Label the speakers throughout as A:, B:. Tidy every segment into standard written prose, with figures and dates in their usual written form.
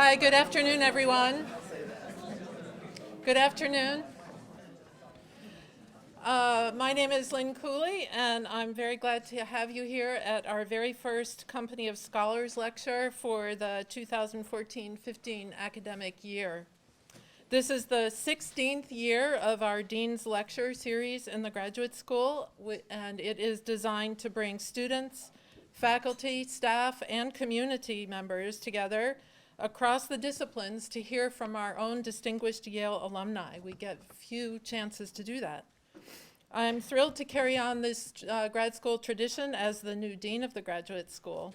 A: Hi, good afternoon, everyone. Good afternoon. My name is Lynn Cooley, and I'm very glad to have you here at our very first Company of Scholars lecture for the 2014-15 academic year. This is the 16th year of our Dean's Lecture series in the graduate school, and it is designed to bring students, faculty, staff, and community members together across the disciplines to hear from our own distinguished Yale alumni. We get few chances to do that. I'm thrilled to carry on this grad school tradition as the new dean of the graduate school.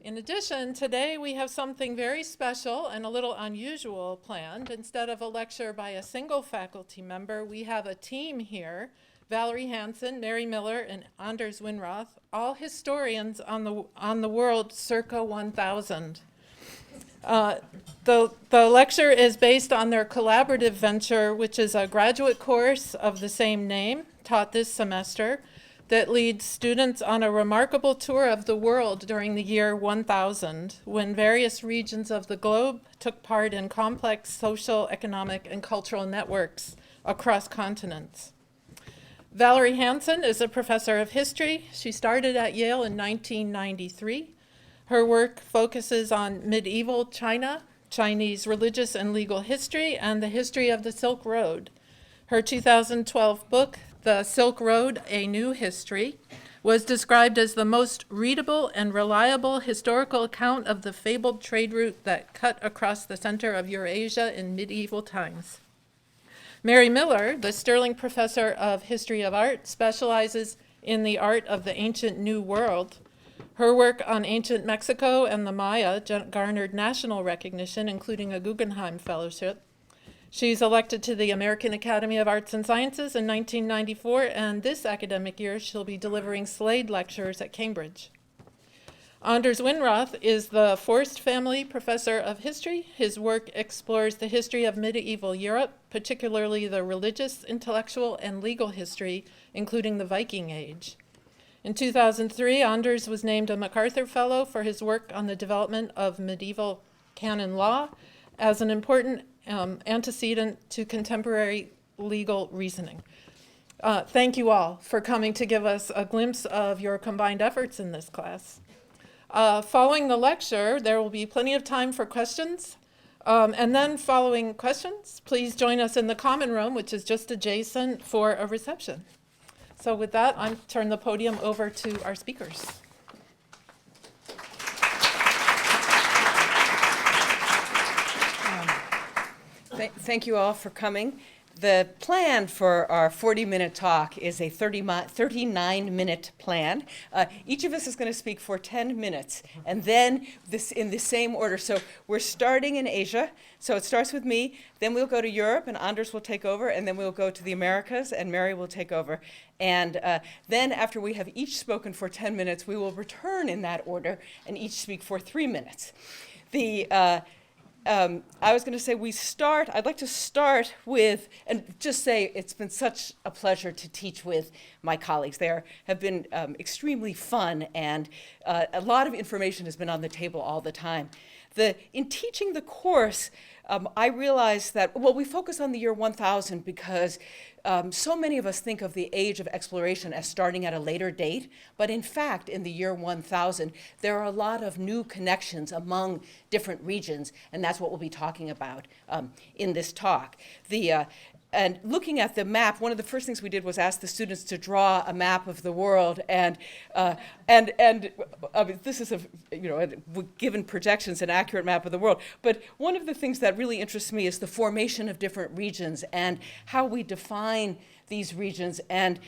A: In addition, today we have something very special and a little unusual planned. Instead of a lecture by a single faculty member, we have a team here: Valerie Hansen, Mary Miller, and Anders Winroth, all historians on the world circa 1000. The lecture is based on their collaborative venture, which is a graduate course of the same name, taught this semester, that leads students on a remarkable tour of the world during the year 1000, when various regions of the globe took part in complex social, economic, and cultural networks across continents. Valeri Hansen is a professor of history. She started at Yale in 1993. Her work focuses on medieval China, Chinese religious and legal history, and the history of the Silk Road. Her 2012 book, The Silk Road, A New History, was described as the most readable and reliable historical account of the fabled trade route that cut across the center of Eurasia in medieval times. Mary Miller, the Sterling Professor of History of Art, specializes in the art of the ancient New World. Her work on ancient Mexico and the Maya garnered national recognition, including a Guggenheim Fellowship. She's elected to the American Academy of Arts and Sciences in 1994, and this academic year she'll be delivering Slade lectures at Cambridge. Anders Winroth is the Forst Family Professor of History. His work explores the history of medieval Europe, particularly the religious, intellectual, and legal history, including the Viking Age. In 2003, Anders was named a MacArthur Fellow for his work on the development of medieval canon law as an important antecedent to contemporary legal reasoning. Thank you all for coming to give us a glimpse of your combined efforts in this class. Following the lecture, there will be plenty of time for questions. And then following questions, please join us in the common room, which is just adjacent, for a reception. So with that, I'll turn the podium over to our speakers.
B: Thank you all for coming. The plan for our 40-minute talk is a 39-minute plan. Each of us is going to speak for 10 minutes, and then this in the same order. So we're starting in Asia. So it starts with me, then we'll go to Europe, and Anders will take over, and then we'll go to the Americas, and Mary will take over. And then after we have each spoken for 10 minutes, we will return in that order and each speak for 3 minutes. I was going to say I'd like to start with, and just say it's been such a pleasure to teach with my colleagues. They have been extremely fun, and a lot of information has been on the table all the time. In teaching the course, I realized that, we focus on the year 1000 because so many of us think of the age of exploration as starting at a later date, but in fact, in the year 1000, there are a lot of new connections among different regions, and that's what we'll be talking about in this talk. And looking at the map, one of the first things we did was ask the students to draw a map of the world, and this is given projections, an accurate map of the world. But one of the things that really interests me is the formation of different regions and how we define these regions, and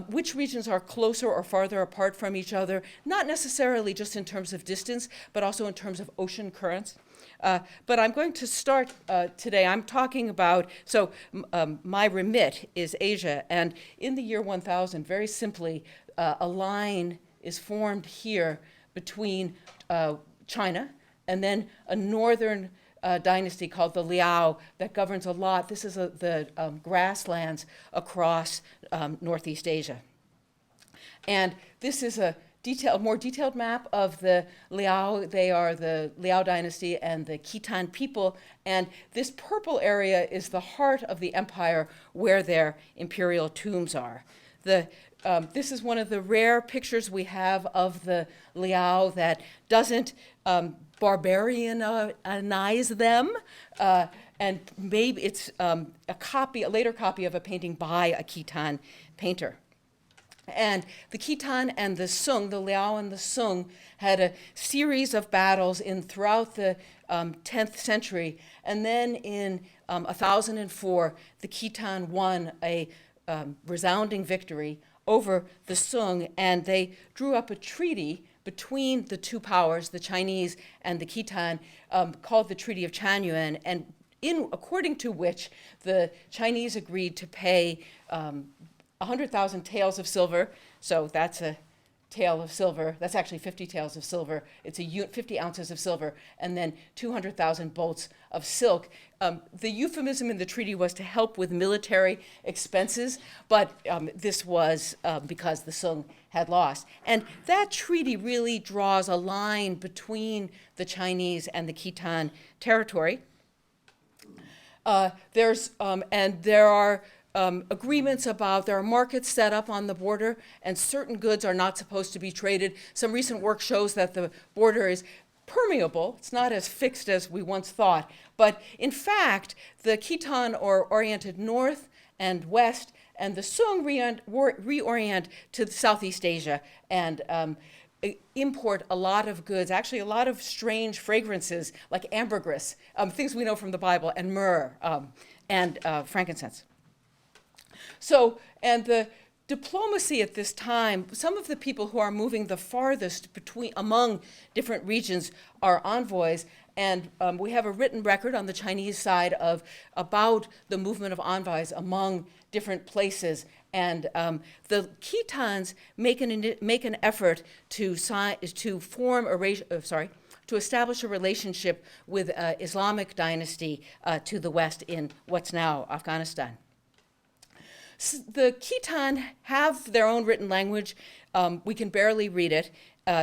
B: which regions are closer or farther apart from each other, not necessarily just in terms of distance, but also in terms of ocean currents. But I'm going to start today. I'm talking about, my remit is Asia, and in the year 1000, very simply, a line is formed here between China and then a northern dynasty called the Liao that governs a lot. This is the grasslands across Northeast Asia. And this is more detailed map of the Liao. They are the Liao dynasty and the Kitan people. And this purple area is the heart of the empire where their imperial tombs are. This is one of the rare pictures we have of the Liao that doesn't barbarianize them. And maybe it's a later copy of a painting by a Kitan painter. And the Kitan and the Sung, the Liao and the Sung, had a series of battles throughout the 10th century. And then in 1004, the Kitan won a resounding victory over the Sung, and they drew up a treaty between the two powers, the Chinese and the Kitan, called the Treaty of Chanyuan, and according to which the Chinese agreed to pay 100,000 taels of silver. So that's a tael of silver. That's actually 50 taels of silver. It's 50 ounces of silver, and then 200,000 bolts of silk. The euphemism in the treaty was to help with military expenses, but this was because the Sung had lost. And that treaty really draws a line between the Chinese and the Kitan territory. There are agreements about, there are markets set up on the border, and certain goods are not supposed to be traded. Some recent work shows that the border is permeable. It's not as fixed as we once thought. But in fact, the Kitan are oriented north and west, and the Sung reorient to Southeast Asia and import a lot of goods, actually a lot of strange fragrances like ambergris, things we know from the Bible, and myrrh and frankincense. So, and the diplomacy at this time, some of the people who are moving the farthest among different regions are envoys, and we have a written record on the Chinese side about the movement of envoys among different places. And the Kitans make an effort to establish a relationship with Islamic dynasty to the west in what's now Afghanistan. The Kitan have their own written language. We can barely read it.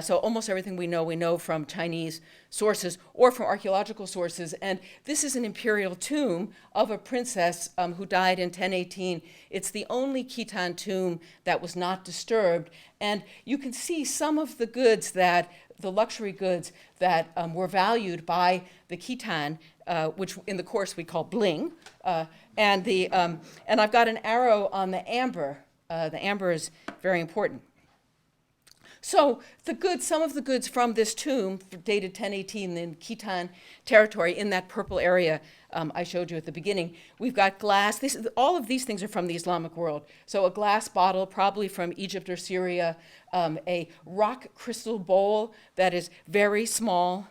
B: So almost everything we know from Chinese sources or from archaeological sources. And this is an imperial tomb of a princess who died in 1018. It's the only Kitan tomb that was not disturbed. And you can see some of the goods the luxury goods that were valued by the Kitan, which in the course we call bling. And I've got an arrow on the amber. The amber is very important. So some of the goods from this tomb, dated 1018 in Kitan territory, in that purple area I showed you at the beginning, we've got glass. All of these things are from the Islamic world. So a glass bottle, probably from Egypt or Syria, a rock crystal bowl that is very small,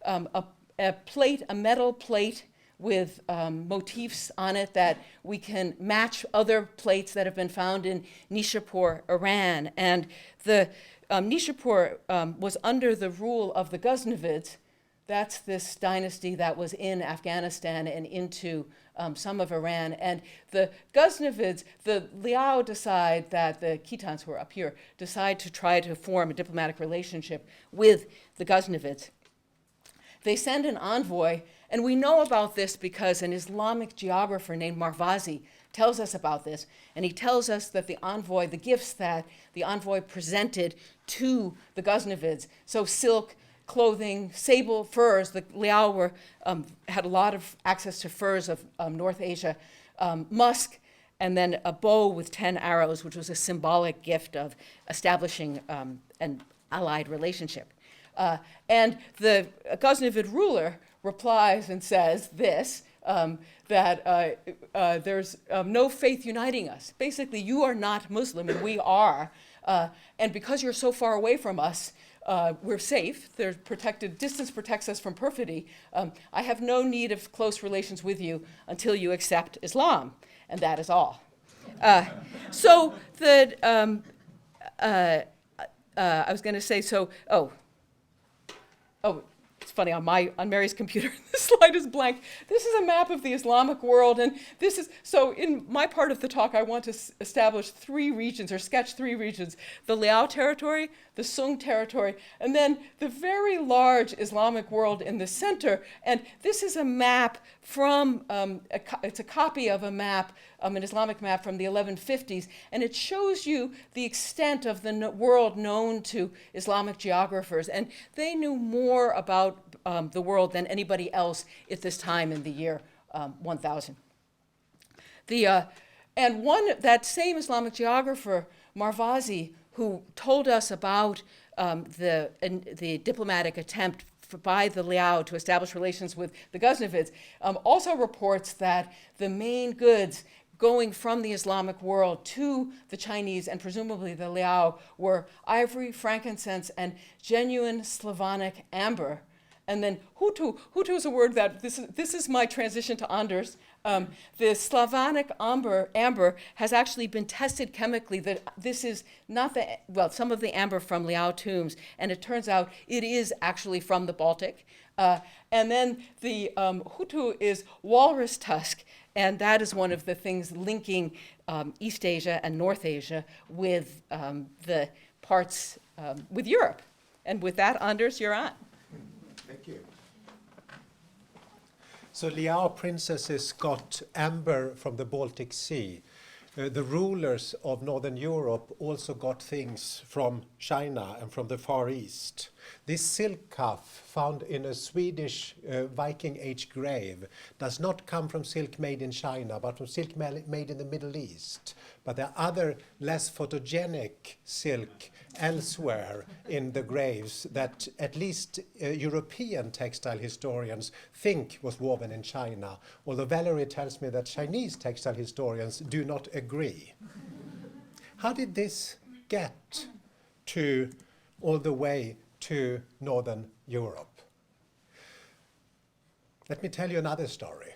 B: a metal plate with motifs on it that we can match other plates that have been found in Nishapur, Iran. And the Nishapur was under the rule of the Ghaznavids. That's this dynasty that was in Afghanistan and into some of Iran. And the Ghaznavids, the Liao decide that the Kitans who are up here decide to try to form a diplomatic relationship with the Ghaznavids. They send an envoy, and we know about this because an Islamic geographer named Marvazi tells us about this, and he tells us that the gifts that the envoy presented to the Ghaznavids, so silk, clothing, sable, furs. The Liao had a lot of access to furs of North Asia, musk, and then a bow with 10 arrows, which was a symbolic gift of establishing an allied relationship. And the Ghaznavid ruler replies and says this, that there's no faith uniting us. Basically, you are not Muslim and we are. And because you're so far away from us, we're safe. They're protected. Distance protects us from perfidy. I have no need of close relations with you until you accept Islam. And that is all. So the, I was going to say, it's funny, on Mary's computer, this slide is blank. This is a map of the Islamic world, and so in my part of the talk, I want to establish 3 regions, or sketch 3 regions. The Liao territory, the Sung territory, and then the very large Islamic world in the center. And this is a map from, it's a copy of a map, an Islamic map from the 1150s, and it shows you the extent of the world known to Islamic geographers. And they knew more about the world than anybody else at this time in the year 1000. And that same Islamic geographer, Marvazi, who told us about the diplomatic attempt by the Liao to establish relations with the Ghaznavids, also reports that the main goods going from the Islamic world to the Chinese and presumably the Liao were ivory, frankincense, and genuine Slavonic amber. And then Hutu is a word that, this is my transition to Anders. The Slavonic amber has actually been tested chemically that this is not some of the amber from Liao tombs, and it turns out it is actually from the Baltic. And then the Hutu is walrus tusk, and that is one of the things linking East Asia and North Asia with the parts with Europe. And with that, Anders, you're on.
C: Thank you. So Liao princesses got amber from the Baltic Sea. The rulers of Northern Europe also got things from China and from the Far East. This silk cuff found in a Swedish Viking age grave does not come from silk made in China, but from silk made in the Middle East. But there are other less photogenic silk elsewhere in the graves that at least European textile historians think was woven in China, although Valerie tells me that Chinese textile historians do not agree. How did this get to all the way to Northern Europe? Let me tell you another story.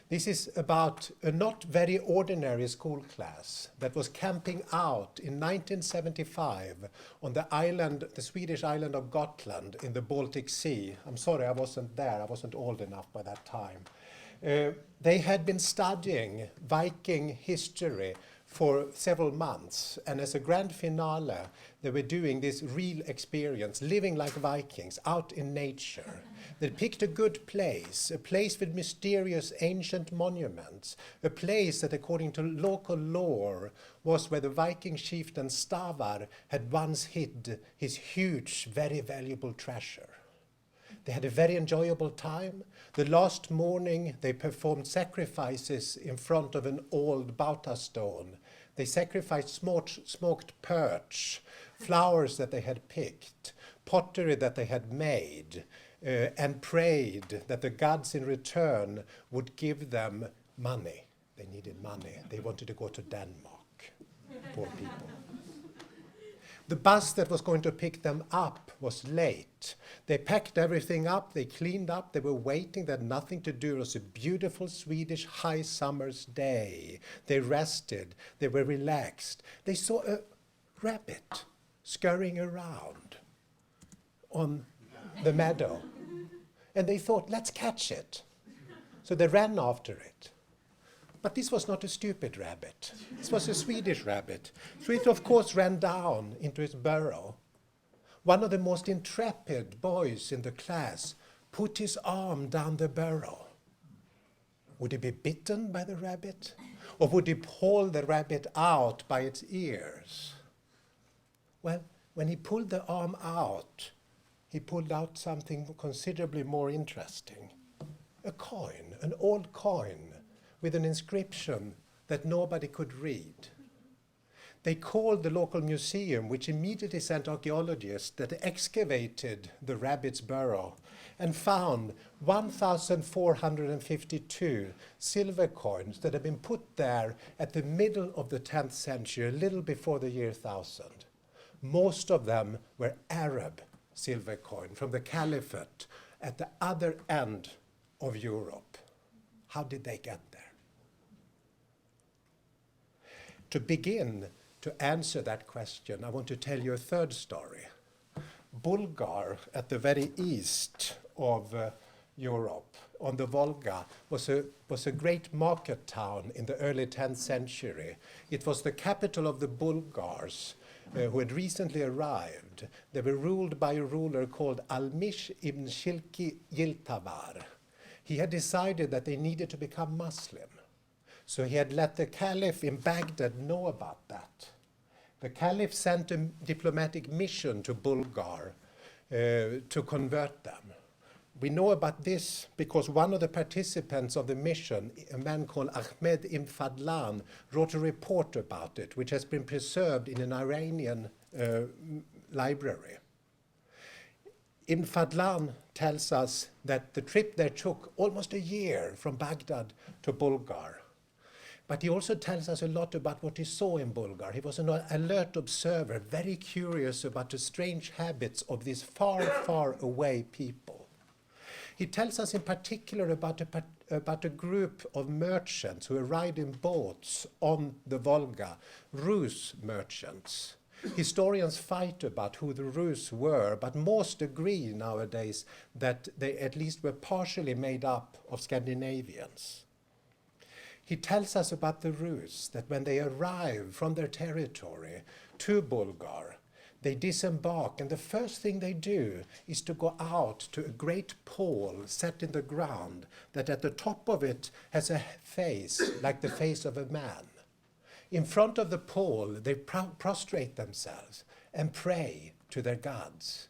C: This is about a not very ordinary school class that was camping out in 1975 on the island, the Swedish island of Gotland in the Baltic Sea. I'm sorry, I wasn't there. I wasn't old enough by that time. They had been studying Viking history for several months, and as a grand finale, they were doing this real experience, living like Vikings, out in nature. They picked a good place, a place with mysterious ancient monuments, a place that, according to local lore, was where the Viking chieftain Stavar had once hid his huge, very valuable treasure. They had a very enjoyable time. The last morning, they performed sacrifices in front of an old Bauta stone. They sacrificed smoked perch, flowers that they had picked, pottery that they had made, and prayed that the gods in return would give them money. They needed money. They wanted to go to Denmark, poor people. The bus that was going to pick them up was late. They packed everything up, they cleaned up, they were waiting, they had nothing to do. It was a beautiful Swedish high summer's day. They rested, they were relaxed. They saw a rabbit scurrying around on the meadow. And they thought, let's catch it. So they ran after it. But this was not a stupid rabbit. This was a Swedish rabbit. So it, of course, ran down into its burrow. One of the most intrepid boys in the class put his arm down the burrow. Would he be bitten by the rabbit? Or would he pull the rabbit out by its ears? Well, when he pulled the arm out, he pulled out something considerably more interesting. A coin, an old coin, with an inscription that nobody could read. They called the local museum, which immediately sent archaeologists that excavated the rabbit's burrow and found 1,452 silver coins that had been put there at the middle of the 10th century, a little before the year 1000. Most of them were Arab silver coin from the Caliphate at the other end of Europe. How did they get there? To begin to answer that question, I want to tell you a third story. Bulgar, at the very east of Europe, on the Volga, was a great market town in the early 10th century. It was the capital of the Bulgars. who had recently arrived. They were ruled by a ruler called Almish ibn Shilki Yiltabar. He had decided that they needed to become Muslim. So he had let the Caliph in Baghdad know about that. The Caliph sent a diplomatic mission to Bulgar to convert them. We know about this because one of the participants of the mission, a man called Ahmed Ibn Fadlan, wrote a report about it, which has been preserved in an Iranian library. Ibn Fadlan tells us that the trip there took almost a year from Baghdad to Bulgar. But he also tells us a lot about what he saw in Bulgar. He was an alert observer, very curious about the strange habits of these far, far away people. He tells us in particular about a group of merchants who arrived in boats on the Volga, Rus merchants. Historians fight about who the Rus were, but most agree nowadays that they at least were partially made up of Scandinavians. He tells us about the Rus, that when they arrive from their territory to Bulgar, they disembark, and the first thing they do is to go out to a great pole set in the ground that at the top of it has a face like the face of a man. In front of the pole, they prostrate themselves and pray to their gods.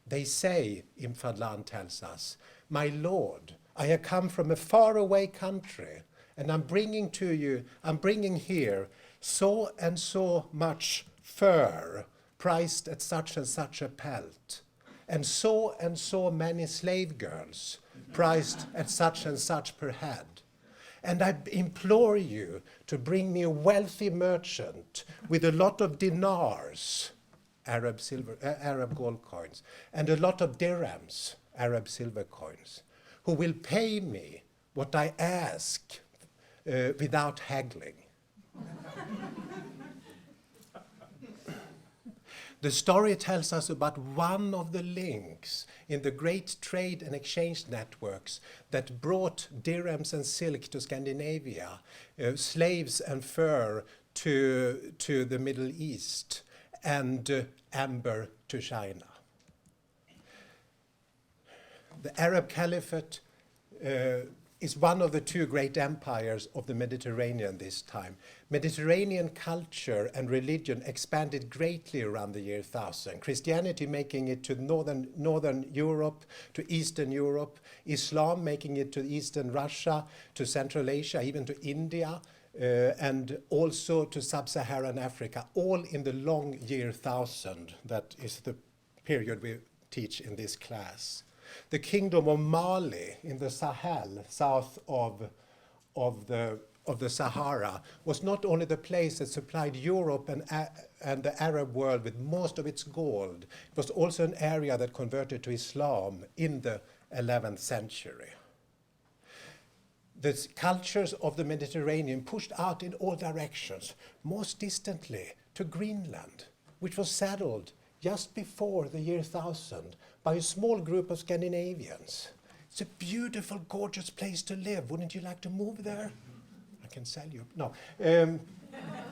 C: They say, Ibn Fadlan tells us, "My Lord, I have come from a faraway country, and I'm bringing here so and so much fur, priced at such and such a pelt, and so many slave girls, priced at such and such per head. And I implore you to bring me a wealthy merchant with a lot of dinars, Arab gold coins, and a lot of dirhams, Arab silver coins, who will pay me what I ask without haggling." The story tells us about one of the links in the great trade and exchange networks that brought dirhams and silk to Scandinavia, slaves and fur to the Middle East, and amber to China. The Arab Caliphate is one of the two great empires of the Mediterranean this time. Mediterranean culture and religion expanded greatly around the year 1000. Christianity making it to northern Europe, to Eastern Europe, Islam making it to Eastern Russia, to Central Asia, even to India, and also to Sub-Saharan Africa, all in the long year 1000. That is the period we teach in this class. The kingdom of Mali in the Sahel, south of the Sahara, was not only the place that supplied Europe and the Arab world with most of its gold, it was also an area that converted to Islam in the 11th century. The cultures of the Mediterranean pushed out in all directions, most distantly to Greenland, which was settled just before the year 1000 by a small group of Scandinavians. It's a beautiful, gorgeous place to live. Wouldn't you like to move there? I can sell you. No.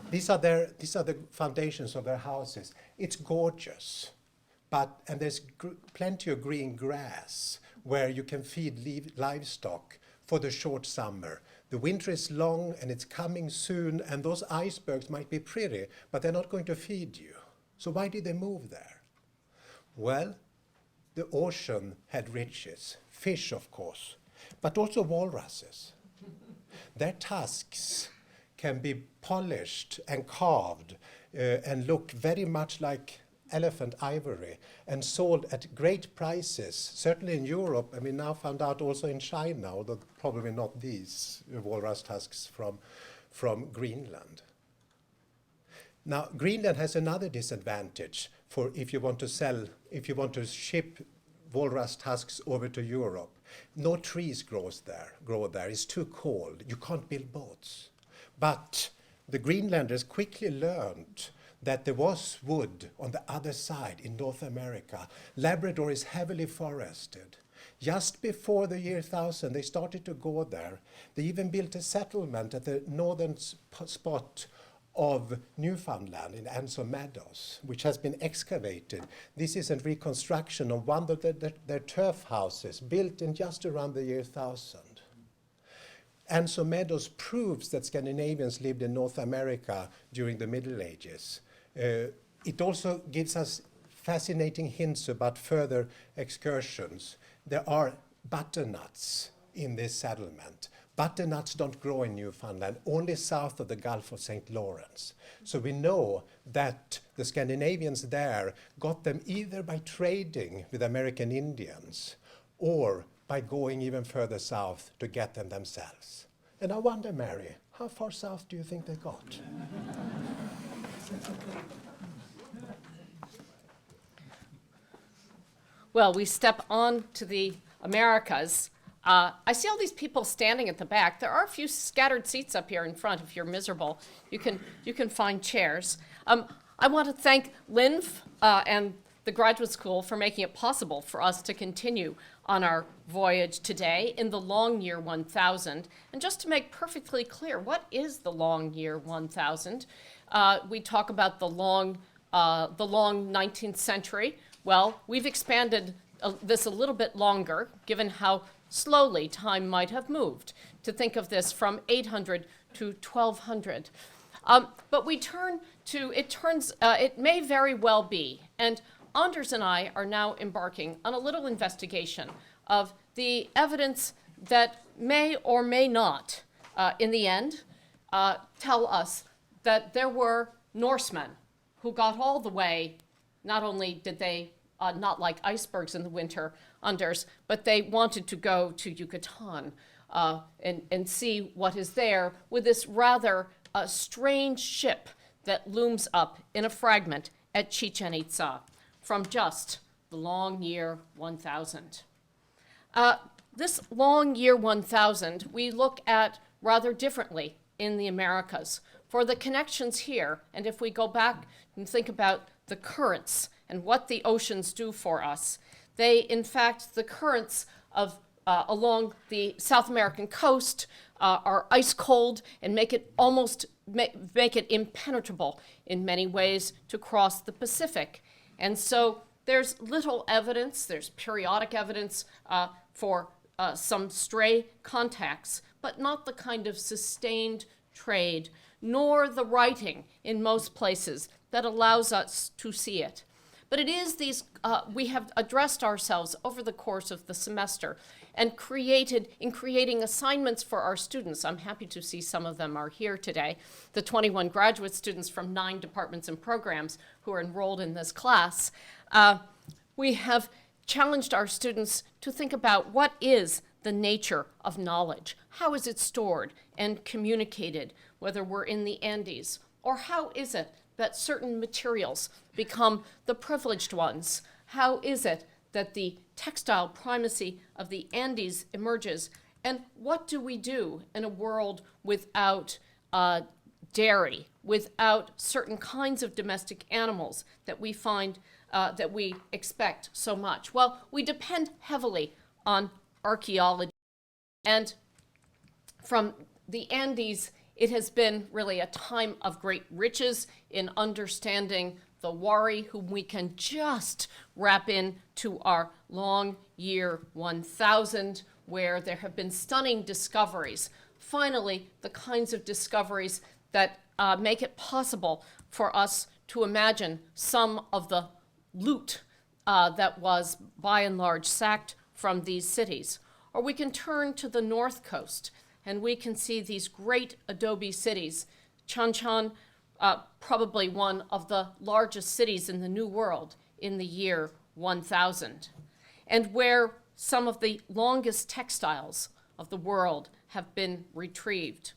C: These are the foundations of their houses. It's gorgeous, and there's plenty of green grass where you can feed livestock for the short summer. The winter is long and it's coming soon, and those icebergs might be pretty, but they're not going to feed you. So why did they move there? Well, the ocean had riches, fish of course, but also walruses. Their tusks can be polished and carved and look very much like elephant ivory and sold at great prices, certainly in Europe, and we now found out also in China, although probably not these walrus tusks from Greenland. Now, Greenland has another disadvantage for if you want to ship walrus tusks over to Europe. No trees grow there. It's too cold. You can't build boats. But the Greenlanders quickly learned that there was wood on the other side in North America. Labrador is heavily forested. Just before the year 1000, they started to go there. They even built a settlement at the northern spot of Newfoundland in Anson Meadows, which has been excavated. This is a reconstruction of one of their turf houses built in just around the year 1000. Anson Meadows proves that Scandinavians lived in North America during the Middle Ages. It also gives us fascinating hints about further excursions. There are butternuts in this settlement. Butternuts don't grow in Newfoundland, only south of the Gulf of St. Lawrence. So we know that the Scandinavians there got them either by trading with American Indians or by going even further south to get them themselves. And I wonder, Mary, how far south do you think they got?
D: Well, we step on to the Americas. I see all these people standing at the back. There are a few scattered seats up here in front. If you're miserable, you can find chairs. I want to thank LINF and the Graduate School for making it possible for us to continue on our voyage today in the long year 1000. And just to make perfectly clear, what is the long year 1000? We talk about the long 19th century. Well, we've expanded this a little bit longer, given how slowly time might have moved, to think of this from 800 to 1200. But we turn to, it may very well be, and Anders and I are now embarking on a little investigation of the evidence that may or may not, in the end, tell us that there were Norsemen who got all the way. Not only did they not like icebergs in the winter, Anders, but they wanted to go to Yucatan and see what is there with this rather strange ship that looms up in a fragment at Chichen Itza from just the long year 1000. This long year 1000 we look at rather differently in the Americas for the connections here, and if we go back and think about the currents and what the oceans do for us, they, in fact, the currents of along the South American coast are ice cold and make it make it impenetrable in many ways to cross the Pacific. And so there's little evidence, there's periodic evidence for some stray contacts, but not the kind of sustained trade, nor the writing in most places that allows us to see it. But it is these, we have addressed ourselves over the course of the semester and creating assignments for our students. I'm happy to see some of them are here today, the 21 graduate students from 9 departments and programs who are enrolled in this class. We have challenged our students to think about what is the nature of knowledge. How is it stored and communicated, whether we're in the Andes, or how is it that certain materials become the privileged ones? How is it that the textile primacy of the Andes emerges? And what do we do in a world without dairy, without certain kinds of domestic animals that we find, that we expect so much? Well, we depend heavily on archaeology. And from the Andes, it has been really a time of great riches in understanding the Huari, whom we can just wrap into our long year 1000, where there have been stunning discoveries. Finally, the kinds of discoveries that make it possible for us to imagine some of the loot that was by and large sacked from these cities. Or we can turn to the north coast and we can see these great adobe cities. Chanchan, probably one of the largest cities in the New World in the year 1000, and where some of the longest textiles of the world have been retrieved.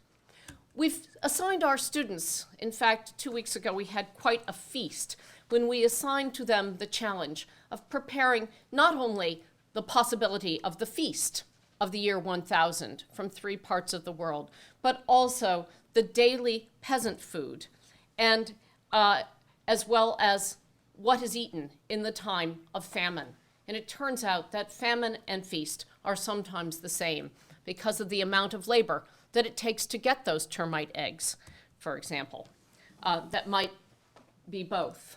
D: We've assigned our students, in fact, 2 weeks ago we had quite a feast when we assigned to them the challenge of preparing not only the possibility of the feast of the year 1000 from 3 parts of the world, but also the daily peasant food, and as well as what is eaten in the time of famine. And it turns out that famine and feast are sometimes the same because of the amount of labor that it takes to get those termite eggs, for example. that might be both.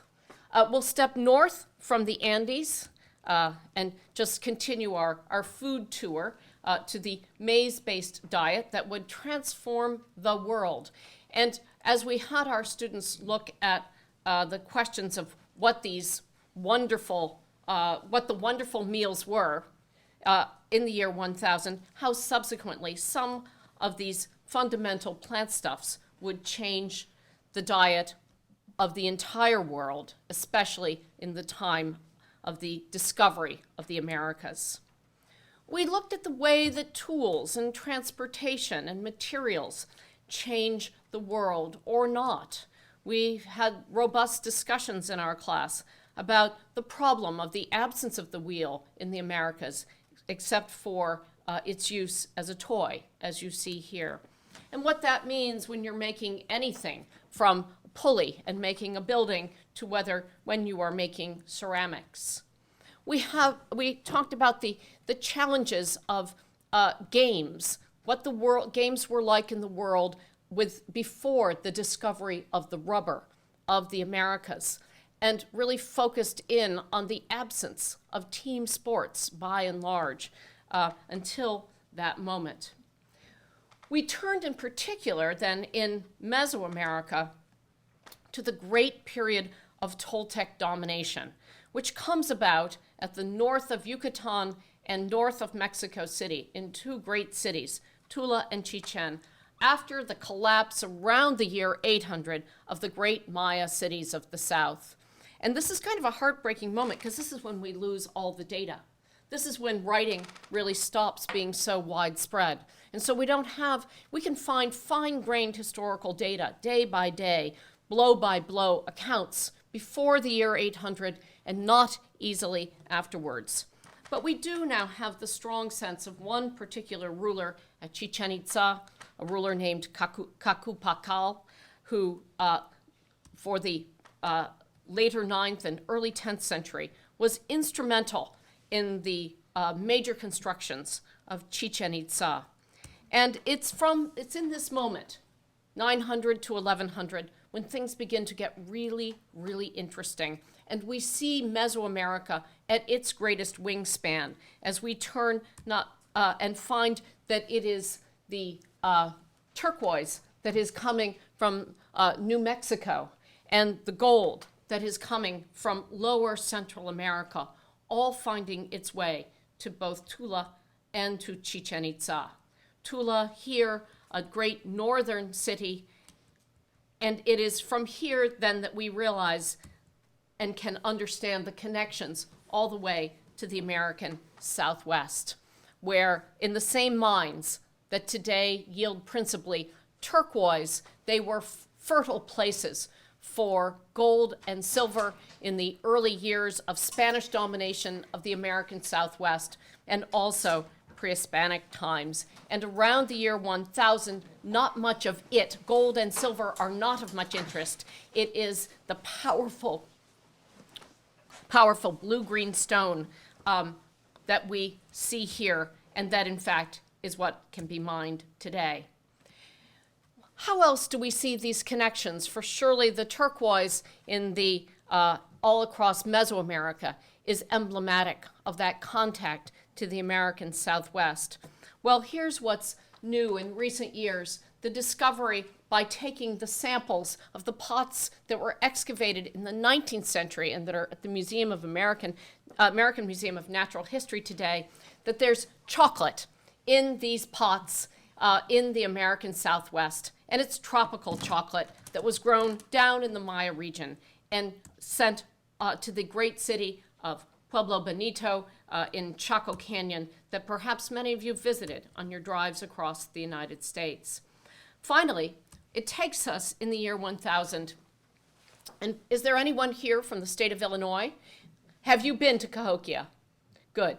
D: We'll step north from the Andes and just continue our food tour to the maize-based diet that would transform the world. And as we had our students look at the questions of what these wonderful, what the wonderful meals were in the year 1000, how subsequently some of these fundamental plant stuffs would change the diet of the entire world, especially in the time of the discovery of the Americas. We looked at the way that tools and transportation and materials change the world or not. We had robust discussions in our class about the problem of the absence of the wheel in the Americas, except for its use as a toy, as you see here. And what that means when you're making anything from pulley and making a building to when you are making ceramics. We talked about the challenges of games, what the games were like in the world before the discovery of the rubber of the Americas, and really focused in on the absence of team sports by and large until that moment. We turned in particular then in Mesoamerica to the great period of Toltec domination, which comes about at the north of Yucatan and north of Mexico City, in two great cities, Tula and Chichen, after the collapse around the year 800 of the great Maya cities of the south. And this is kind of a heartbreaking moment because this is when we lose all the data. This is when writing really stops being so widespread. And so we can find fine-grained historical data, day by day, blow-by-blow accounts before the year 800 and not easily afterwards. But we do now have the strong sense of one particular ruler at Chichen Itza, a ruler named Cacupacal, who for the later 9th and early 10th century was instrumental in the major constructions of Chichen Itza. And it's in this moment, 900 to 1100, when things begin to get really, really interesting. And we see Mesoamerica at its greatest wingspan as we turn and find that it is the turquoise that is coming from New Mexico and the gold that is coming from lower Central America, all finding its way to both Tula and to Chichen Itza. Tula here, a great northern city, and it is from here then that we realize and can understand the connections all the way to the American Southwest, where in the same mines that today yield principally turquoise, they were fertile places for gold and silver in the early years of Spanish domination of the American Southwest and also pre-Hispanic times. And around the year 1000, not much of it, gold and silver, are not of much interest. It is the powerful blue-green stone that we see here, and that in fact is what can be mined today. How else do we see these connections? For surely the turquoise in the all across Mesoamerica is emblematic of that contact to the American Southwest. Well, here's what's new in recent years: the discovery by taking the samples of the pots that were excavated in the 19th century and that are at the American Museum of Natural History today, that there's chocolate in these pots in the American Southwest, and it's tropical chocolate that was grown down in the Maya region and sent to the great city of Pueblo Bonito in Chaco Canyon that perhaps many of you visited on your drives across the United States. Finally, it takes us in the year 1000, and is there anyone here from the state of Illinois? Have you been to Cahokia? Good.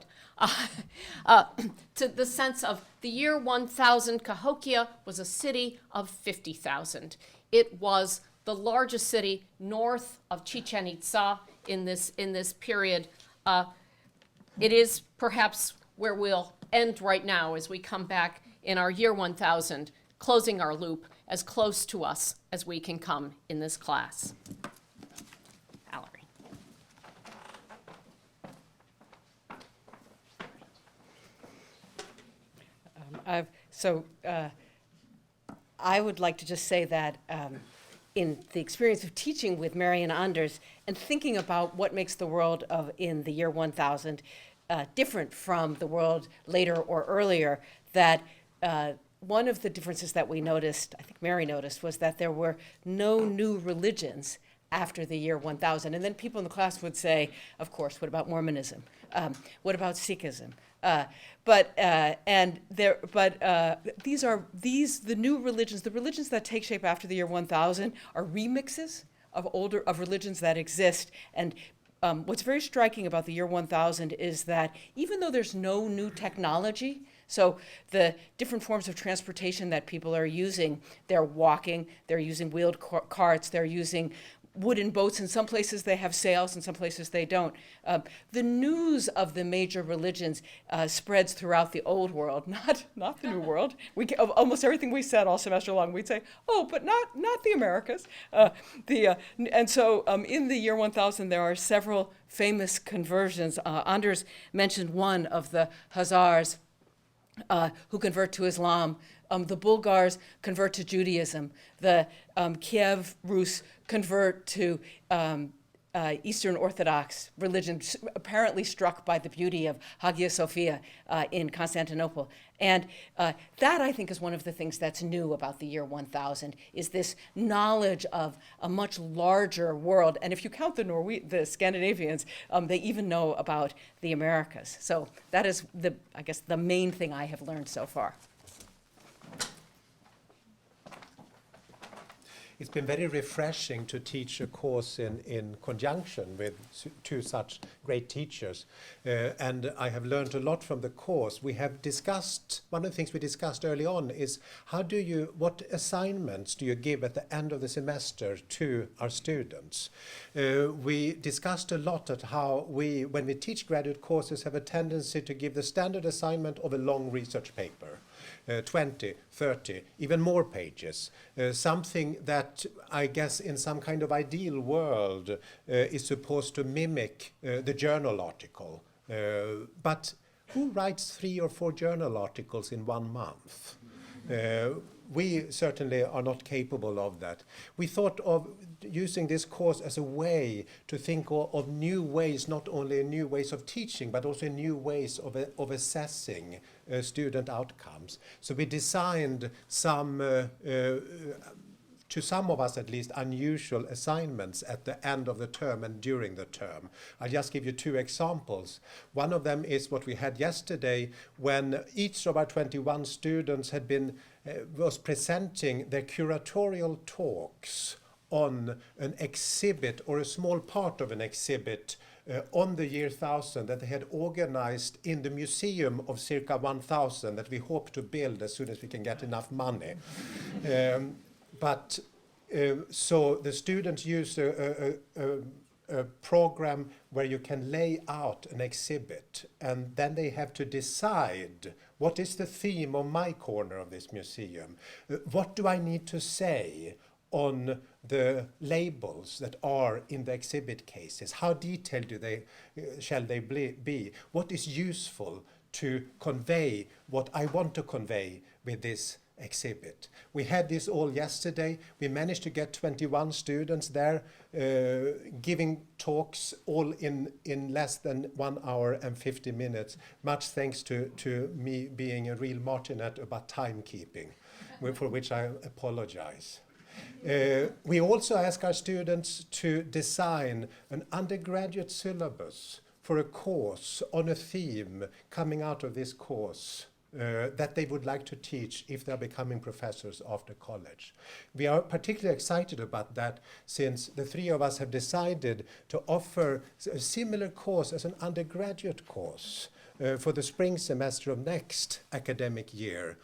D: To the sense of the year 1000, Cahokia was a city of 50,000. It was the largest city north of Chichen Itza in this period. It is perhaps where we'll end right now as we come back in our year 1000, closing our loop as close to us as we can come in this class. Valerie.
B: I would like to just say that in the experience of teaching with Mary and Anders and thinking about what makes the world in the year 1000 different from the world later or earlier, that one of the differences that we noticed, I think Mary noticed, was that there were no new religions after the year 1000. And then people in the class would say, of course, what about Mormonism? What about Sikhism? The new religions, the religions that take shape after the year 1000 are remixes of religions that exist. And what's very striking about the year 1000 is that even though there's no new technology, so the different forms of transportation that people are using, they're walking, they're using wheeled carts, they're using wooden boats. In some places they have sails, in some places they don't. The news of the major religions spreads throughout the old world, not the new world. Almost everything we said all semester long, we'd say, oh, but not the Americas. In the year 1000, there are several famous conversions. Anders mentioned one of the Khazars who convert to Islam. The Bulgars convert to Judaism. The Kiev Rus convert to Eastern Orthodox religion, apparently struck by the beauty of Hagia Sophia in Constantinople. And that, I think, is one of the things that's new about the year 1000, is this knowledge of a much larger world. And if you count the Scandinavians, they even know about the Americas. So that is, I guess, the main thing I have learned so far.
C: It's been very refreshing to teach a course in conjunction with two such great teachers. And I have learned a lot from the course. We have discussed, one of the things we discussed early on is what assignments do you give at the end of the semester to our students? We discussed a lot at how when we teach graduate courses, have a tendency to give the standard assignment of a long research paper. 20, 30, even more pages. Something that I guess in some kind of ideal world is supposed to mimic the journal article. But who writes 3 or 4 journal articles in 1 month? We certainly are not capable of that. We thought of using this course as a way to think of new ways, not only new ways of teaching, but also new ways of assessing student outcomes. So we designed some, to some of us at least, unusual assignments at the end of the term and during the term. I'll just give you 2 examples. One of them is what we had yesterday, when each of our 21 students was presenting their curatorial talks on an exhibit or a small part of an exhibit on the year 1000 that they had organized in the museum of Circa 1000 that we hope to build as soon as we can get enough money. So the students use a program where you can lay out an exhibit, and then they have to decide what is the theme of my corner of this museum. What do I need to say on the labels that are in the exhibit cases? How detailed shall they be? What is useful to convey what I want to convey with this exhibit? We had this all yesterday. We managed to get 21 students there giving talks all in less than 1 hour and 50 minutes, much thanks to me being a real martinet about timekeeping, for which I apologize. We also ask our students to design an undergraduate syllabus for a course on a theme coming out of this course that they would like to teach if they're becoming professors after college. We are particularly excited about that, since the 3 of us have decided to offer a similar course as an undergraduate course for the spring semester of next academic year.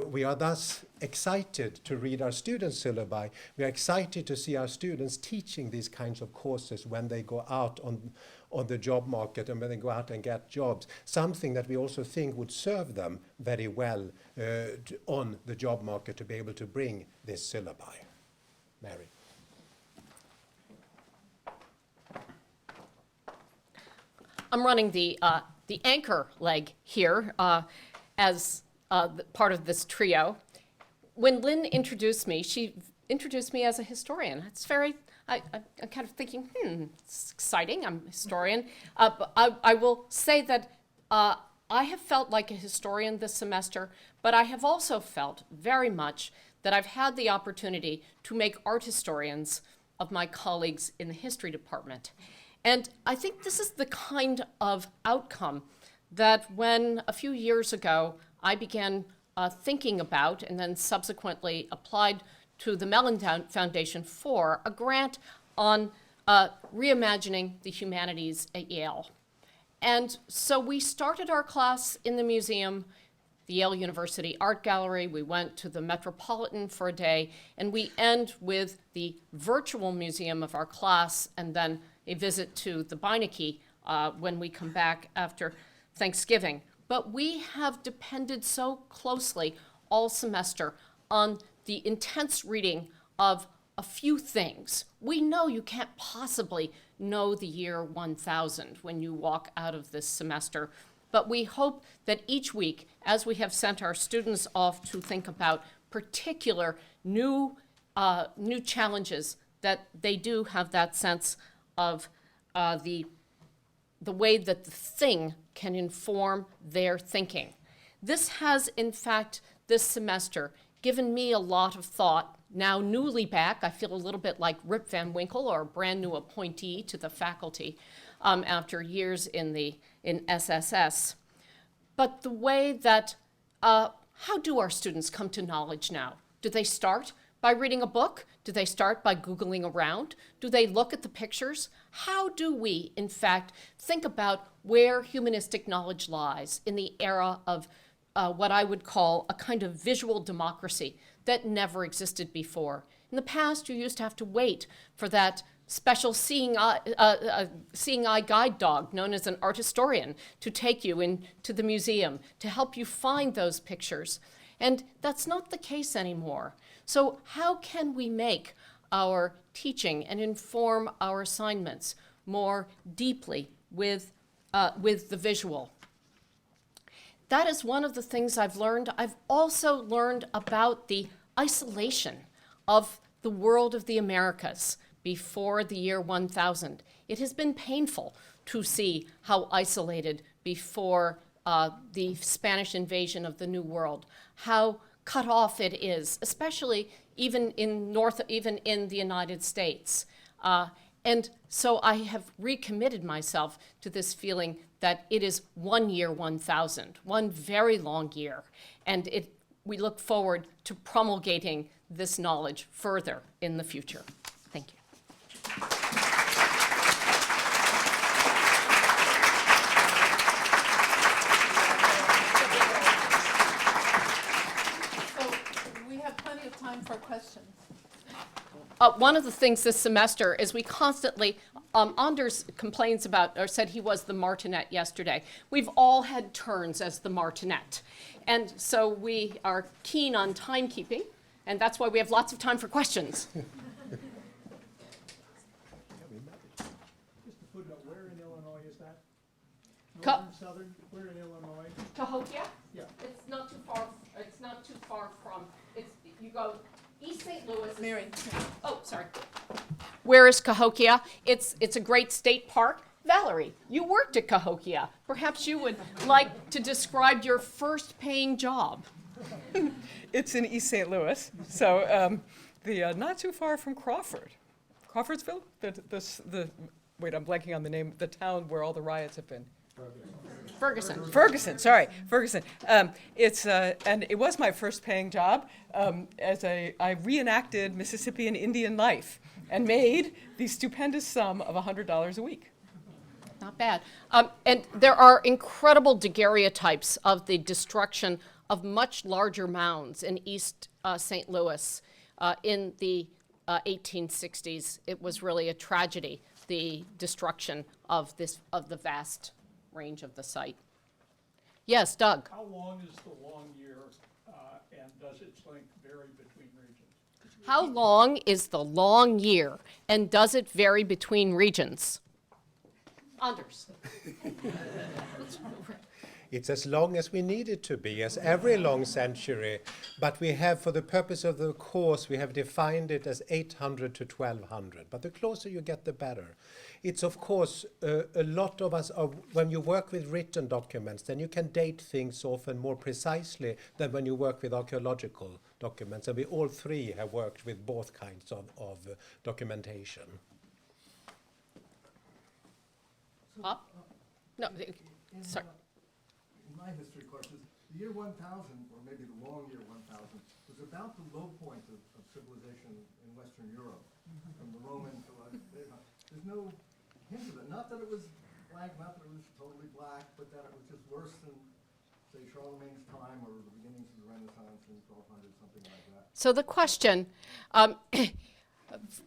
C: We are thus excited to read our students' syllabi. We are excited to see our students teaching these kinds of courses when they go out on the job market and when they go out and get jobs, something that we also think would serve them very well on the job market to be able to bring this syllabi. Mary.
D: I'm running the anchor leg here as part of this trio. When Lynn introduced me, she introduced me as a historian. It's very, I'm kind of thinking, it's exciting, I'm a historian. But I will say that I have felt like a historian this semester, but I have also felt very much that I've had the opportunity to make art historians of my colleagues in the history department. And I think this is the kind of outcome that when a few years ago I began thinking about and then subsequently applied to the Mellon Foundation for a grant on reimagining the humanities at Yale. And so we started our class in the museum, the Yale University Art Gallery. We went to the Metropolitan for a day, and we end with the virtual museum of our class and then a visit to the Beinecke when we come back after Thanksgiving. But we have depended so closely all semester on the intense reading of a few things. We know you can't possibly know the year 1000 when you walk out of this semester, but we hope that each week, as we have sent our students off to think about particular new challenges, that they do have that sense of the way that the thing can inform their thinking. This has, in fact, this semester, given me a lot of thought. Now newly back, I feel a little bit like Rip Van Winkle, or a brand new appointee to the faculty after years in SSS. But the way that, how do our students come to knowledge now? Do they start by reading a book? Do they start by Googling around? Do they look at the pictures? How do we, in fact, think about where humanistic knowledge lies in the era of what I would call a kind of visual democracy that never existed before? In the past, you used to have to wait for that special seeing eye guide dog known as an art historian to take you into the museum to help you find those pictures. And that's not the case anymore. So how can we make our teaching and inform our assignments more deeply with the visual? That is one of the things I've learned. I've also learned about the isolation of the world of the Americas before the year 1000. It has been painful to see how isolated before the Spanish invasion of the New World, how cut off it is, especially even in the United States. And so I have recommitted myself to this feeling that it is 1 year 1000, one very long year. And we look forward to promulgating this knowledge further in the future. Thank you.
A: Time for questions.
D: One of the things this semester is we constantly, Anders complains about, or said he was the martinet yesterday. We've all had turns as the martinet. And so we are keen on timekeeping, and that's why we have lots of time for questions.
E: Just a footnote, where in Illinois is that? Northern, southern, where in Illinois?
D: Cahokia?
E: Yeah.
D: It's not too far from, you go East St. Louis.
A: Mary.
D: Oh, sorry. Where is Cahokia? It's a great state park. Valerie, you worked at Cahokia. Perhaps you would like to describe your first paying job.
B: It's in East St. Louis, so not too far from Crawfordsville? Wait, I'm blanking on the name, the town where all the riots have been.
D: Ferguson.
B: Ferguson. And it was my first paying job I reenacted Mississippian Indian life and made the stupendous sum of $100 a week.
D: Not bad. And there are incredible daguerreotypes of the destruction of much larger mounds in East St. Louis in the 1860s. It was really a tragedy the destruction of the vast range of the site. Yes, Doug?
E: How long is the long year, and does its length vary between regions?
D: How long is the long year, and does it vary between regions? Anders?
C: It's as long as we need it to be, as every long century, but we have, for the purpose of the course, we have defined it as 800 to 1200. But the closer you get, the better. It's, of course, a lot of us, when you work with written documents, then you can date things often more precisely than when you work with archaeological documents. And we all three have worked with both kinds of documentation.
D: Up? No, sorry.
F: My history courses, the year 1000, or maybe the long year 1000, was about the low point of civilization in Western Europe, from the Roman to there's no hint of it. Not that it was black, not that it was totally black, but that it was just worse than, say, Charlemagne's time or the beginnings of the Renaissance in 1200, something like that.
D: So the question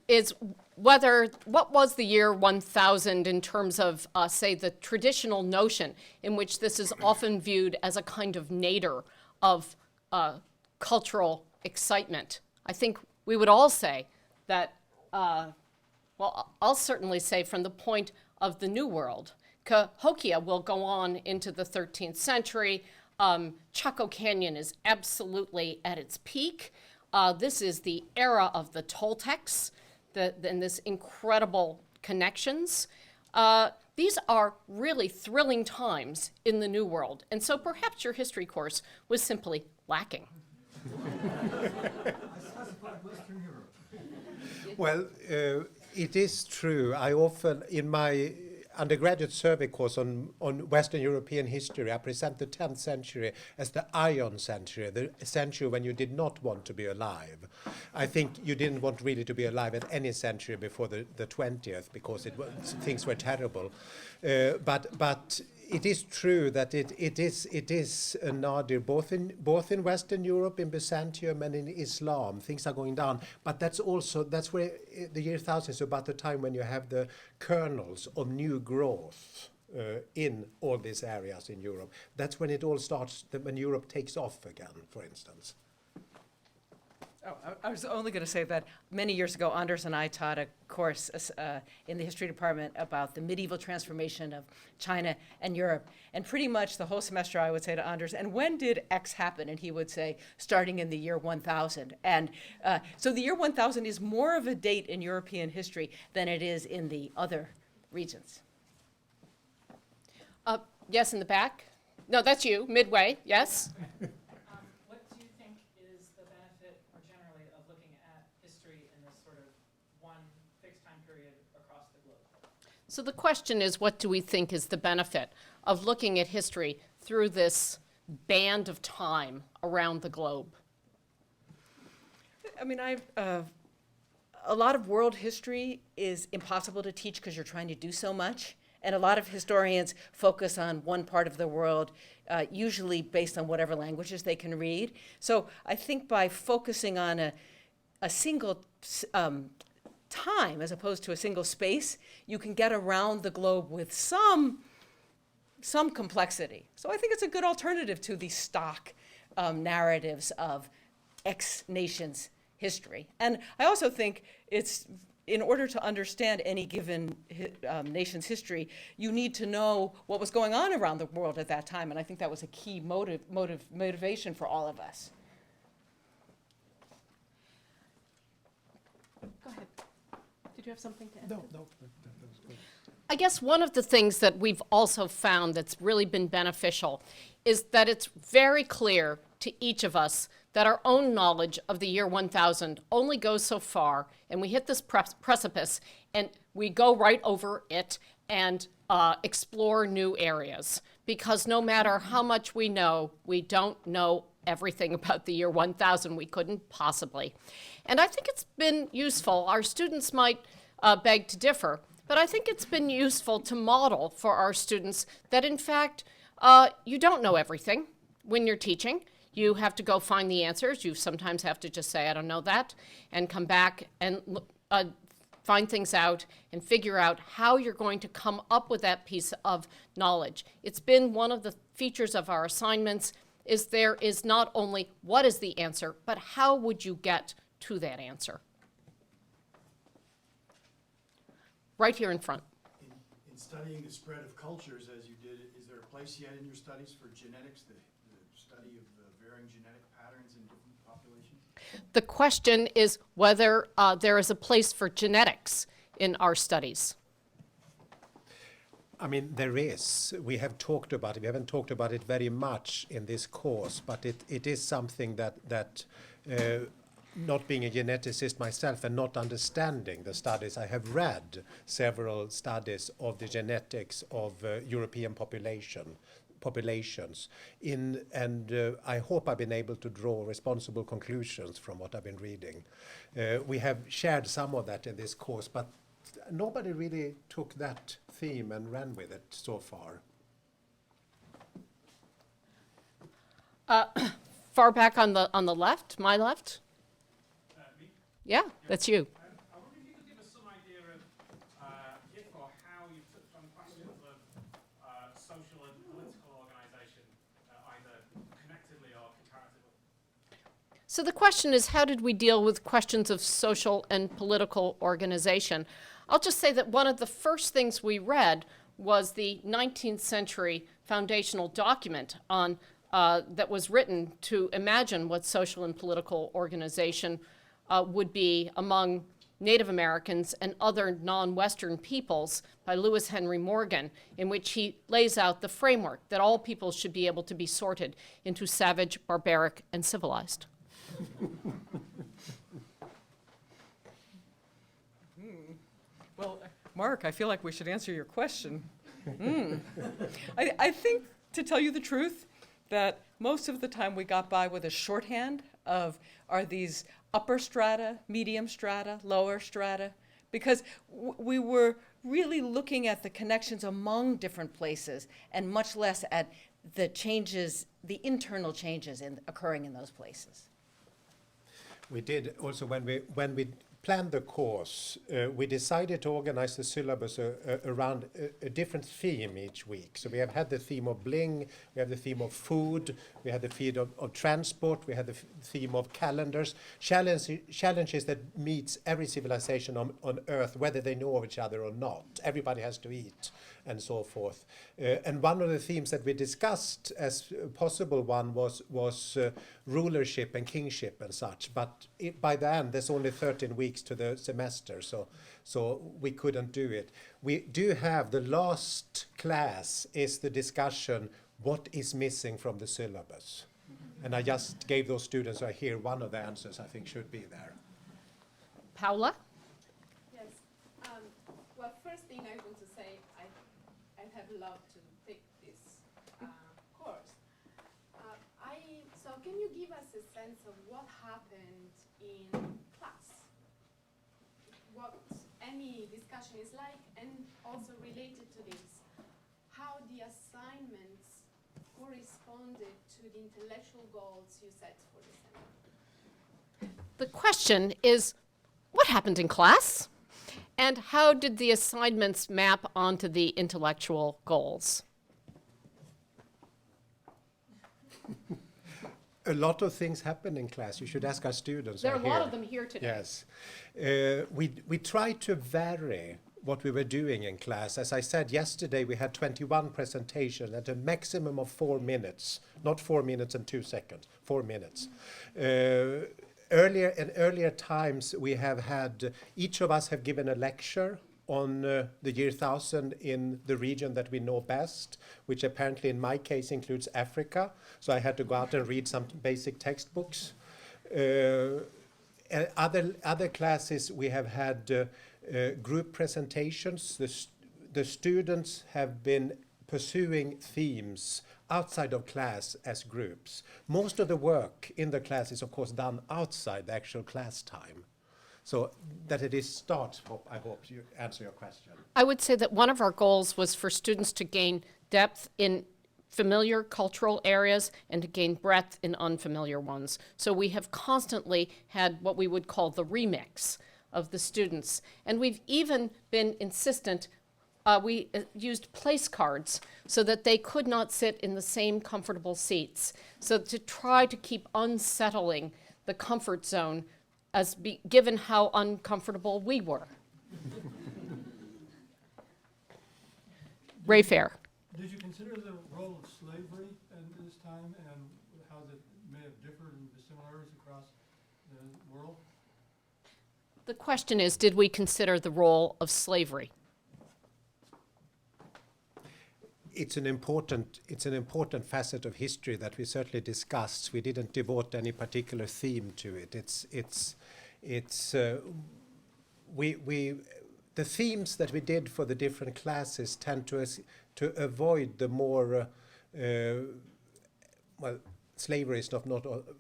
D: is what was the year 1000 in terms of, say, the traditional notion in which this is often viewed as a kind of nadir of cultural excitement? I think we would all say that, well, I'll certainly say from the point of the New World, Cahokia will go on into the 13th century. Chaco Canyon is absolutely at its peak. This is the era of the Toltecs, and this incredible connections. These are really thrilling times in the New World, and so perhaps your history course was simply lacking.
F: I specified Western Europe.
C: Well, it is true. I often, in my undergraduate survey course on Western European history, I present the 10th century as the Iron Century, the century when you did not want to be alive. I think you didn't want really to be alive at any century before the 20th, because things were terrible. But it is true that it is a nadir both in Western Europe, in Byzantium, and in Islam. Things are going down, but that's where the year 1000 is about the time when you have the kernels of new growth in all these areas in Europe. That's when it all starts. When Europe takes off again, for instance.
B: Oh, I was only going to say that many years ago, Anders and I taught a course in the history department about the medieval transformation of China and Europe. And pretty much the whole semester I would say to Anders, and when did X happen? And he would say, starting in the year 1000. And so the year 1000 is more of a date in European history than it is in the other regions.
D: Yes, in the back? No, that's you, midway, yes?
G: What do you think is the benefit, more generally, of looking at history in this sort of one fixed time period across the globe?
D: So the question is, what do we think is the benefit of looking at history through this band of time around the globe?
B: I mean, a lot of world history is impossible to teach because you're trying to do so much. And a lot of historians focus on one part of the world, usually based on whatever languages they can read. So I think by focusing on a single time as opposed to a single space, you can get around the globe with some complexity. So I think it's a good alternative to the stock narratives of X nation's history. And I also think it's, in order to understand any given nation's history, you need to know what was going on around the world at that time, and I think that was a key motivation for all of us.
D: Go ahead. Did you have something to add?
C: No, that was good.
D: I guess one of the things that we've also found that's really been beneficial is that it's very clear to each of us that our own knowledge of the year 1000 only goes so far, and we hit this precipice, and we go right over it and explore new areas. Because no matter how much we know, we don't know everything about the year 1000. We couldn't possibly. And I think it's been useful. Our students might beg to differ, but I think it's been useful to model for our students that, in fact, you don't know everything when you're teaching. You have to go find the answers. You sometimes have to just say, I don't know that, and come back and find things out and figure out how you're going to come up with that piece of knowledge. It's been one of the features of our assignments is there is not only what is the answer, but how would you get to that answer? Right here in front.
H: In studying the spread of cultures as you did, is there a place yet in your studies for genetics, the study of the varying genetic patterns in different populations?
D: The question is whether there is a place for genetics in our studies.
C: I mean, there is. We have talked about it. We haven't talked about it very much in this course, but it is something that not being a geneticist myself and not understanding the studies, I have read several studies of the genetics of European populations, and I hope I've been able to draw responsible conclusions from what I've been reading. We have shared some of that in this course, but nobody really took that theme and ran with it so far.
D: Far back on the left, my left?
G: Me?
D: Yeah, that's you.
G: I wonder if you could give us some idea of if or how you touched on questions of social and political organisation, either connectively or comparatively.
D: So the question is, how did we deal with questions of social and political organization? I'll just say that one of the first things we read was the 19th century foundational document on that was written to imagine what social and political organization would be among Native Americans and other non-Western peoples by Lewis Henry Morgan, in which he lays out the framework that all peoples should be able to be sorted into savage, barbaric, and civilized.
B: Well, Mark, I feel like we should answer your question. I think, to tell you the truth, that most of the time we got by with a shorthand of are these upper strata, medium strata, lower strata, because we were really looking at the connections among different places and much less at the changes, the internal changes occurring in those places.
C: We did also, when we planned the course, we decided to organize the syllabus around a different theme each week. So we have had the theme of bling, we have the theme of food, we had the theme of transport, we had the theme of calendars, challenges that meets every civilization on Earth, whether they know of each other or not. Everybody has to eat, and so forth. And one of the themes that we discussed as a possible one was rulership and kingship and such. But by the end, there's only 13 weeks to the semester, so we couldn't do it. We do have the last class is the discussion, what is missing from the syllabus? And I just gave those students who are here one of the answers I think should be there.
D: Paula?
I: Yes. Well, first thing I want to say, I have loved to take this course. So can you give us a sense of what happened in class? What any discussion is like, and also related to this, how the assignments corresponded to the intellectual goals you set for the semester?
D: The question is, what happened in class? And how did the assignments map onto the intellectual goals?
C: A lot of things happen in class. You should ask our students.
D: There are a lot
C: here.
D: of them here today.
C: Yes. We tried to vary what we were doing in class. As I said yesterday, we had 21 presentations at a maximum of 4 minutes, not 4 minutes and 2 seconds, 4 minutes. Earlier times, we have had, each of us have given a lecture on the year 1000 in the region that we know best, which apparently in my case includes Africa. So I had to go out and read some basic textbooks. Other classes, we have had group presentations. The students have been pursuing themes outside of class as groups. Most of the work in the class is, of course, done outside the actual class time. So that it is start, I hope you answer your question.
D: I would say that one of our goals was for students to gain depth in familiar cultural areas and to gain breadth in unfamiliar ones. So we have constantly had what we would call the remix of the students. And we've even been insistent, we used place cards so that they could not sit in the same comfortable seats. So to try to keep unsettling the comfort zone given how uncomfortable we were. Ray Fair.
E: Did you consider the role of slavery in this time and how that may have differed in the similarities across the world?
D: The question is, did we consider the role of slavery?
C: It's an important facet of history that we certainly discussed. We didn't devote any particular theme to it. The themes that we did for the different classes tend to avoid the more slavery is not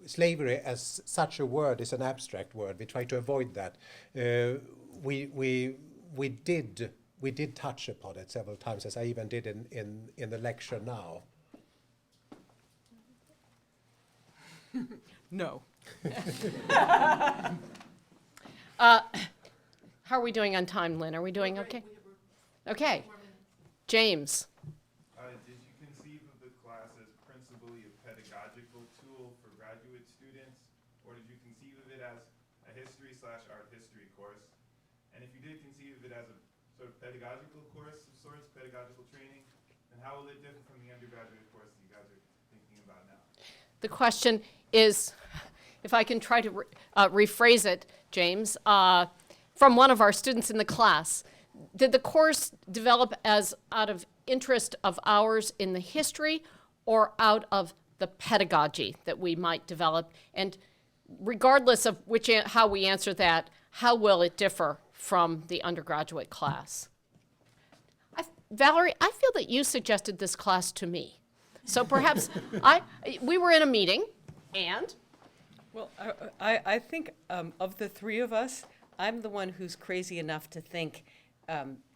C: slavery as such a word is an abstract word. We try to avoid that. We did touch upon it several times, as I even did in the lecture now.
B: No.
D: How are we doing on time, Lynn? Are we doing okay? Okay. James.
J: Did you conceive of the class as principally a pedagogical tool for graduate students, or did you conceive of it as a history/art history course? And if you did conceive of it as a sort of pedagogical course of sorts, pedagogical training, then how will it differ from the undergraduate course that you guys are thinking about now?
D: The question is, if I can try to rephrase it, James, from one of our students in the class, did the course develop as out of interest of ours in the history or out of the pedagogy that we might develop? And regardless of how we answer that, how will it differ from the undergraduate class? Valerie, I feel that you suggested this class to me. So perhaps we were in a meeting, and?
B: Well, I think of the three of us, I'm the one who's crazy enough to think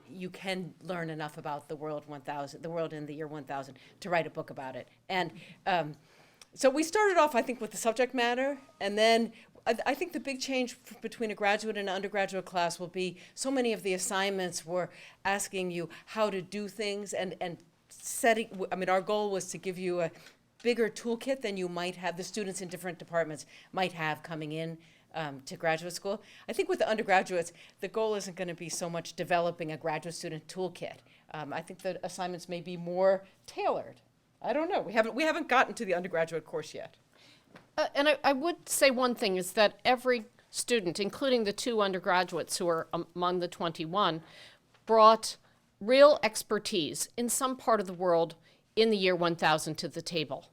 B: you can learn enough about the world in the year 1000 to write a book about it. And so we started off, I think, with the subject matter, and then I think the big change between a graduate and an undergraduate class will be so many of the assignments were asking you how to do things and setting, I mean, our goal was to give you a bigger toolkit than you might have, the students in different departments might have coming in to graduate school. I think with the undergraduates, the goal isn't going to be so much developing a graduate student toolkit. I think the assignments may be more tailored. I don't know. We haven't gotten to the undergraduate course yet.
D: And I would say one thing is that every student, including the 2 undergraduates who are among the 21, brought real expertise in some part of the world in the year 1000 to the table.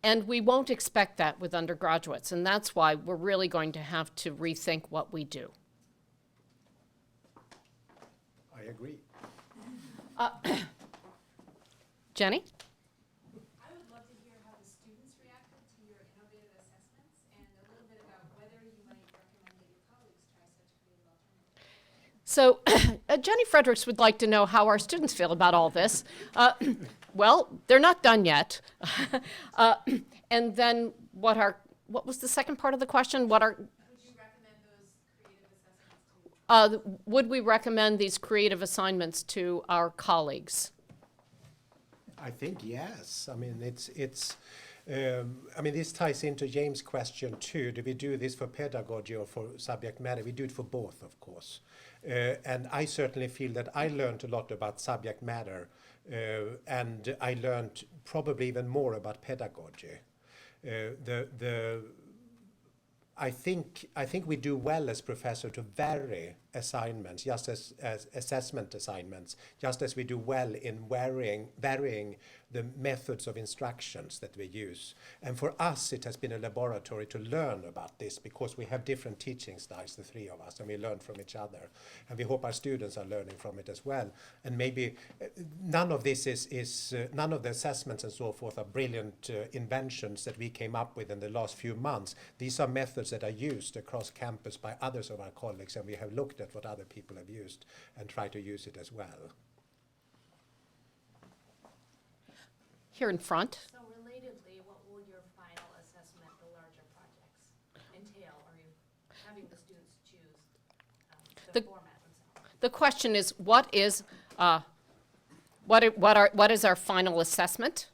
D: And we won't expect that with undergraduates, and that's why we're really going to have to rethink what we do.
C: I agree.
D: Jenny?
I: I would love to hear how the students reacted to your innovative assessments and a little bit about whether you might recommend that your colleagues try such creative alternatives.
D: So Jenny Fredericks would like to know how our students feel about all this. Well, they're not done yet. And then what was the second part of the question? Would you recommend those creative assessments to would we recommend these creative assignments to our colleagues?
C: I think yes. I mean, this ties into James' question too. Do we do this for pedagogy or for subject matter? We do it for both, of course. And I certainly feel that I learned a lot about subject matter, and I learned probably even more about pedagogy. I think we do well as professors to vary assignments, just as assessment assignments, just as we do well in varying the methods of instructions that we use. And for us, it has been a laboratory to learn about this because we have different teaching styles, the 3 of us, and we learn from each other. And we hope our students are learning from it as well. And maybe none of this none of the assessments and so forth are brilliant inventions that we came up with in the last few months. These are methods that are used across campus by others of our colleagues, and we have looked at what other people have used and try to use it as well.
D: Here in front.
K: So relatedly, what will your final assessment, the larger projects, entail? Are you having the students choose
D: The question is, what is our final assessment?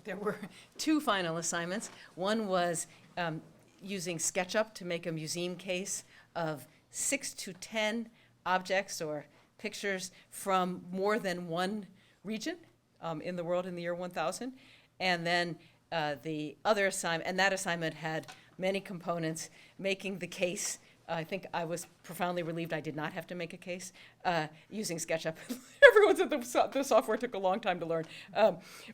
B: There were two final assignments. One was using SketchUp to make a museum case of 6 to 10 objects or pictures from more than one region in the world in the year 1000. And then the other assignment, and that assignment had many components, making the case. I think I was profoundly relieved I did not have to make a case using SketchUp. Everyone said the software took a long time to learn.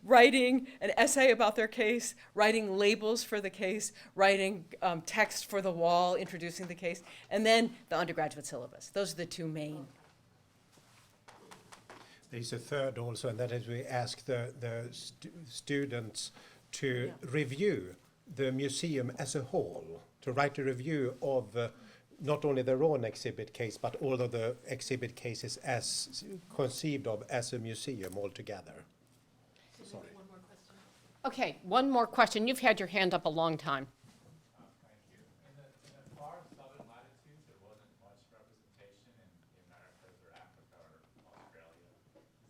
B: Writing an essay about their case, writing labels for the case, writing text for the wall, introducing the case, and then the undergraduate syllabus. Those are the two main.
C: There's a third also, and that is we ask the students to review the museum as a whole, to write a review of not only their own exhibit case, but all of the exhibit cases as conceived of as a museum altogether. Sorry.
D: Okay, one more question. You've had your hand up a long time.
L: Thank you. In the far southern latitudes, there wasn't much representation in the Americas or Africa or Australia.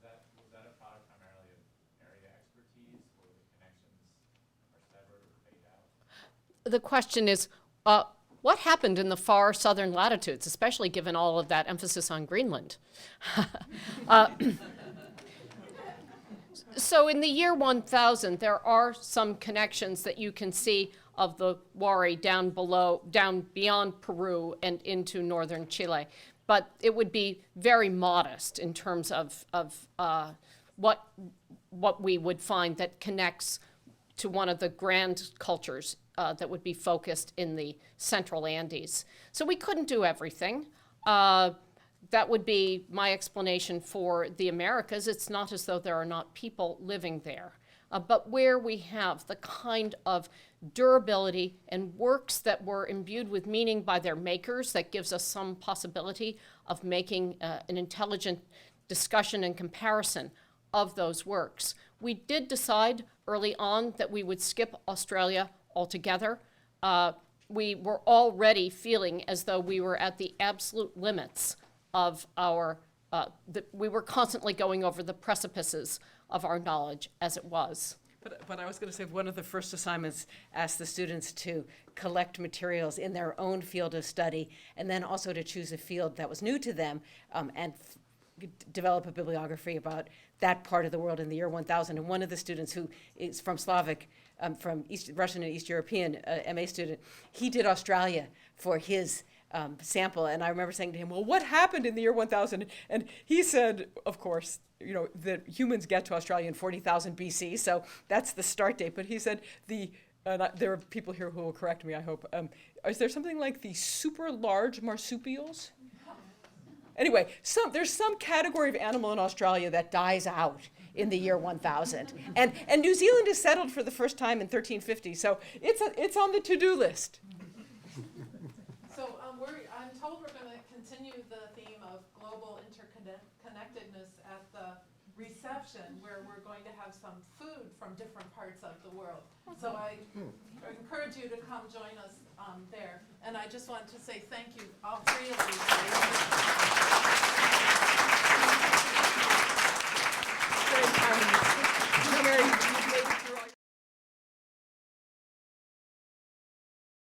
L: Was that a product primarily of area expertise, or the connections are severed or fade out?
D: The question is, what happened in the far southern latitudes, especially given all of that emphasis on Greenland? So in the year 1000, there are some connections that you can see of the Huari down beyond Peru and into northern Chile. But it would be very modest in terms of what we would find that connects to one of the grand cultures that would be focused in the central Andes. So we couldn't do everything. That would be my explanation for the Americas. It's not as though there are not people living there. But where we have the kind of durability and works that were imbued with meaning by their makers, that gives us some possibility of making an intelligent discussion and comparison of those works. We did decide early on that we would skip Australia altogether. We were already feeling as though we were at the absolute limits of our, we were constantly going over the precipices of our knowledge as it was.
B: But I was going to say, one of the first assignments asked the students to collect materials in their own field of study, and then also to choose a field that was new to them, and develop a bibliography about that part of the world in the year 1000. And one of the students, who is from Slavic, from Russian and East European MA student, he did Australia for his sample. And I remember saying to him, well, what happened in the year 1000? And he said, of course, you know, that humans get to Australia in 40,000 BC, so that's the start date. But he said there are people here who will correct me, I hope. Is there something like the super large marsupials? Anyway, there's some category of animal in Australia that dies out in the year 1000. And New Zealand is settled for the first time in 1350, so it's on the to-do list.
A: So I'm told we're going to continue the theme of global interconnectedness at the reception, where we're going to have some food from different parts of the world. So I encourage you to come join us there. And I just want to say thank you, all three of you.